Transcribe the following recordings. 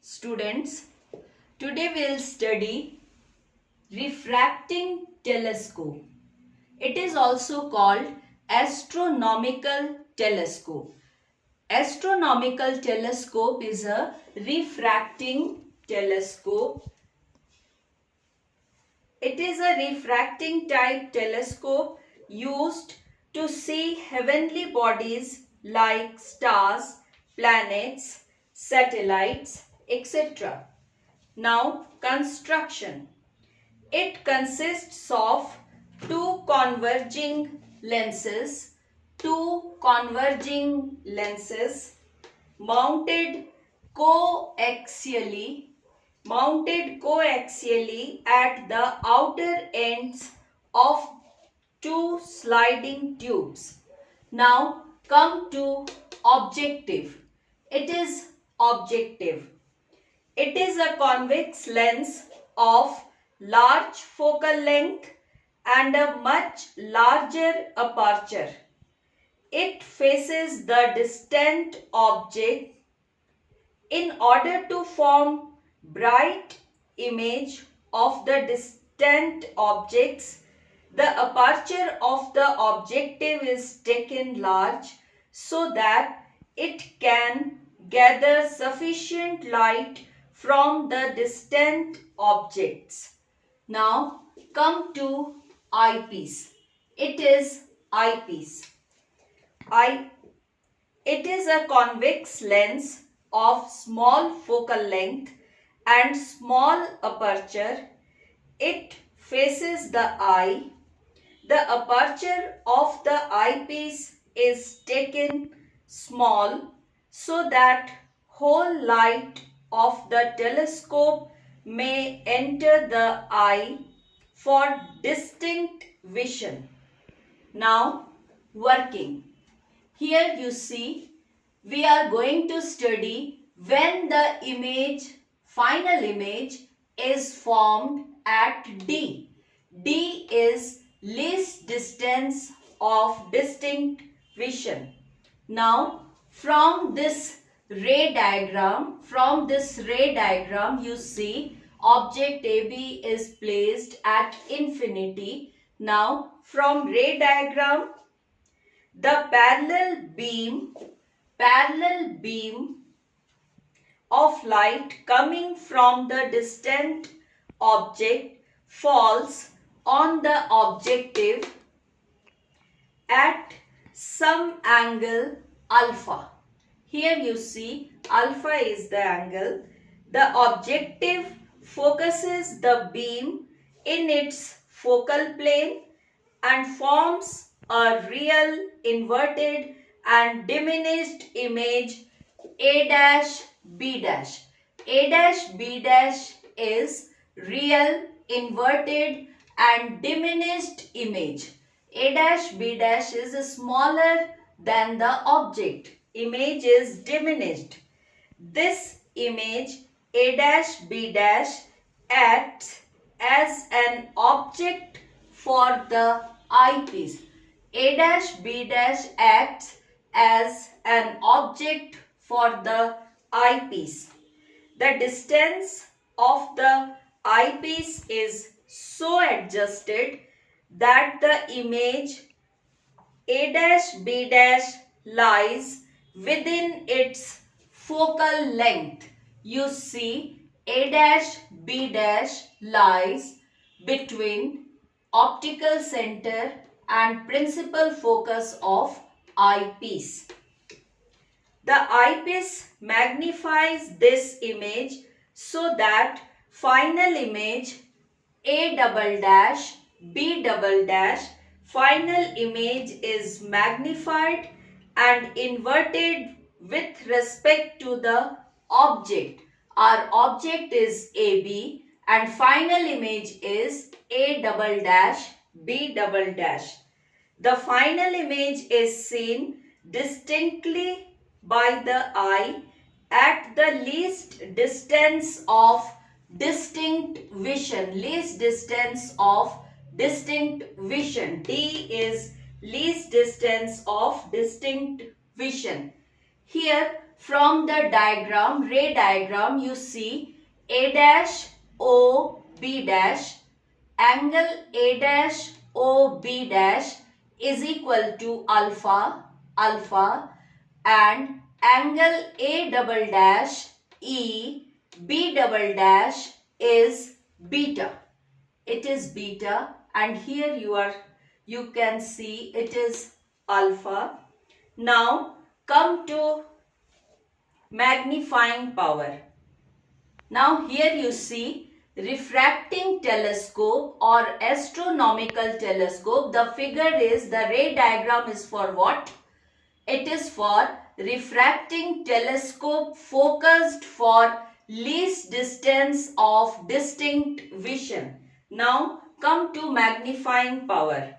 Students, today we will study refracting telescope. It is also called astronomical telescope. Astronomical telescope is a refracting telescope. It is a refracting type telescope used to see heavenly bodies like stars, planets, satellites, etc. Now, construction. It consists of two converging lenses mounted coaxially at the outer ends of two sliding tubes. Now come to objective. It is objective. It is a convex lens of large focal length and a much larger aperture. It faces the distant object. In order to form bright image of the distant objects, the aperture of the objective is taken large so that it can gather sufficient light from the distant objects. Now come to eyepiece. It is eyepiece. It is a convex lens of small focal length and small aperture. It faces the eye. The aperture of the eyepiece is taken small so that whole light of the telescope may enter the eye for distinct vision. Now, working. Here you see, we are going to study when the final image is formed at D. D is least distance of distinct vision. Now, from this ray diagram you see object AB is placed at infinity. Now, from ray diagram, the parallel beam of light coming from the distant object falls on the objective at some angle alpha. Here you see alpha is the angle. The objective focuses the beam in its focal plane and forms a real inverted and diminished image A-B'. A-B' is real inverted and diminished image. A-B' is smaller than the object. Image is diminished. This image A-B' acts as an object for the eyepiece. A-B' acts as an object for the eyepiece. The distance of the eyepiece is so adjusted that the image A-B' lies within its focal length. You see, A-B' lies between optical center and principal focus of eyepiece. The eyepiece magnifies this image so that final image A''B', final image is magnified and inverted with respect to the object. Our object is AB and final image is A''B'. The final image is seen distinctly by the eye at the least distance of distinct vision. D is least distance of distinct vision. Here from the diagram, ray diagram, you see A dash O B dash, angle A dash O B dash is equal to alpha, and angle A double dash E B double dash is beta. It is beta, and here you can see it is alpha. Now come to magnifying power. Now here you see refracting telescope or astronomical telescope. The figure is, the ray diagram is for what? It is for refracting telescope focused for least distance of distinct vision. Now come to magnifying power.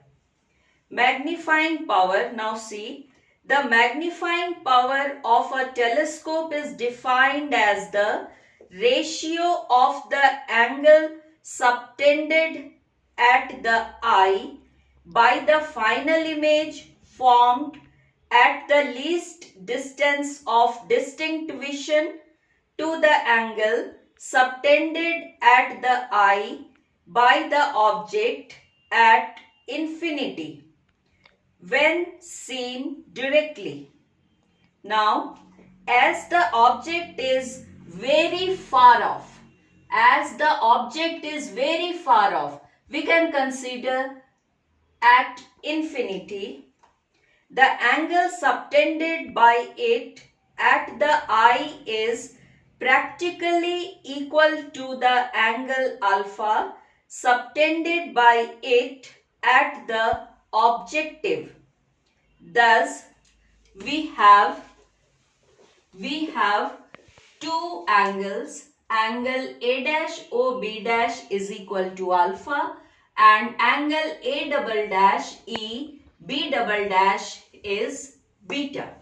Magnifying power, now see, the magnifying power of a telescope is defined as the ratio of the angle subtended at the eye by the final image formed at the least distance of distinct vision to the angle subtended at the eye by the object at infinity when seen directly. Now, as the object is very far off, we can consider at infinity, the angle subtended by it at the eye is practically equal to the angle alpha subtended by it at the objective. Thus, we have two angles. Angle A dash O B dash is equal to alpha, and angle A double dash E B double dash is beta.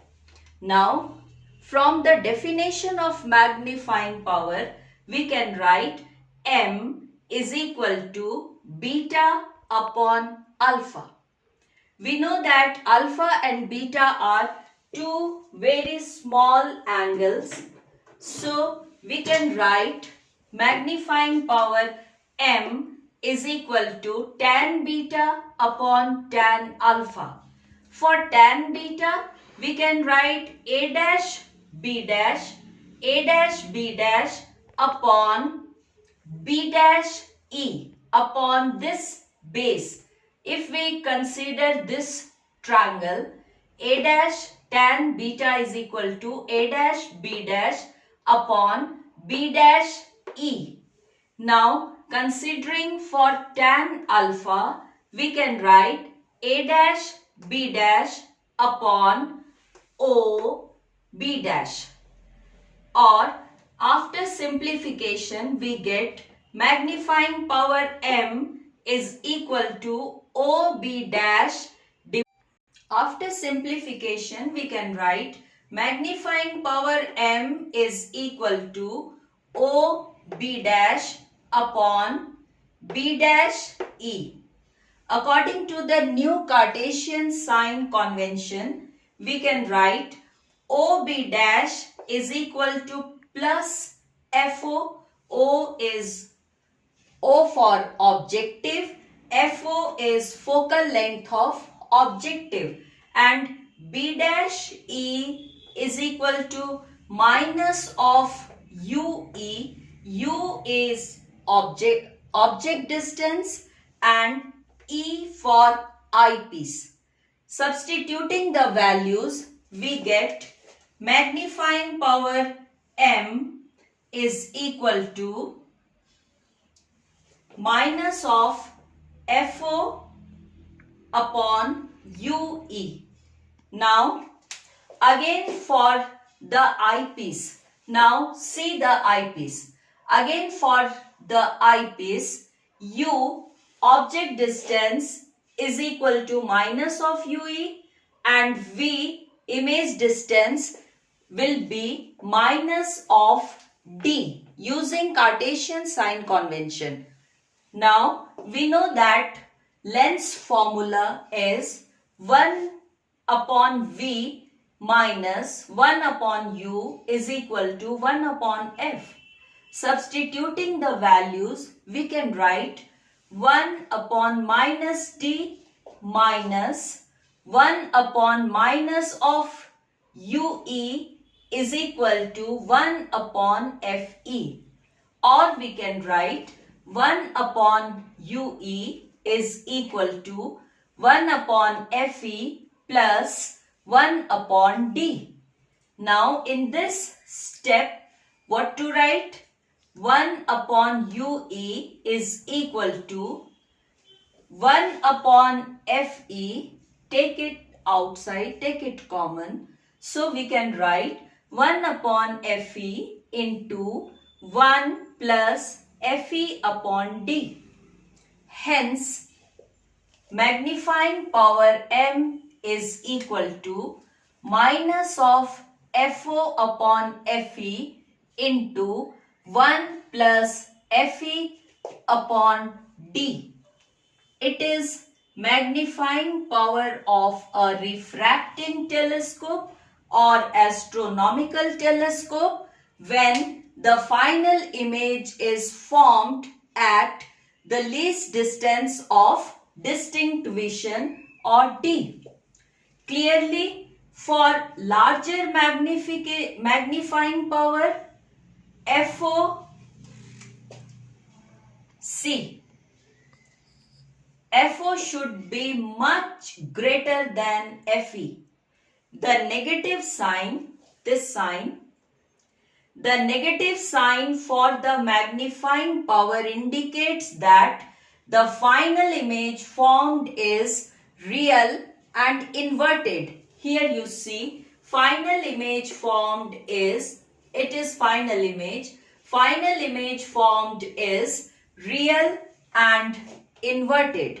Now, from the definition of magnifying power, we can write M is equal to beta upon alpha. We know that alpha and beta are two very small angles. So, we can write magnifying power M is equal to tan beta upon tan alpha. For tan beta, we can write A dash B dash upon B dash E upon this base. If we consider this triangle, A dash tan beta is equal to A dash B dash upon B dash E. Now, considering for tan alpha, we can write A dash B dash upon O B dash. Or after simplification, we get magnifying power M is equal to OB dash. After simplification, we can write magnifying power M is equal to OB dash upon B dash E. According to the new Cartesian sign convention, we can write OB dash is equal to plus FO. O is O for objective, FO is focal length of objective, and B dash E is equal to minus of UE. U is object distance and E for eyepiece. Substituting the values, we get magnifying power M is equal to minus of FO upon UE. Now, again for the eyepiece. Now, see the eyepiece. Again for the eyepiece, U, object distance, is equal to minus of UE, and V, image distance, will be minus of D using Cartesian sign convention. Now, we know that lens formula is 1 upon V minus 1 upon u is equal to 1 upon f. Substituting the values, we can write 1 upon minus d minus 1 upon minus of ue is equal to 1 upon fe. Or we can write 1 upon ue is equal to 1 upon fe plus 1 upon d. Now in this step, what to write? 1 upon ue is equal to 1 upon fe, take it outside, take it common. So we can write 1 upon fe into 1 plus fe upon d. Hence, magnifying power m is equal to minus of fo upon fe into 1 plus fe upon d. It is magnifying power of a refracting telescope or astronomical telescope when the final image is formed at the least distance of distinct vision or d. Clearly, for larger magnifying power, FOC. FO should be much greater than FE. The negative sign, this sign, the negative sign for the magnifying power indicates that the final image formed is real and inverted. Here you see final image formed is, it is final image. Final image formed is real and inverted.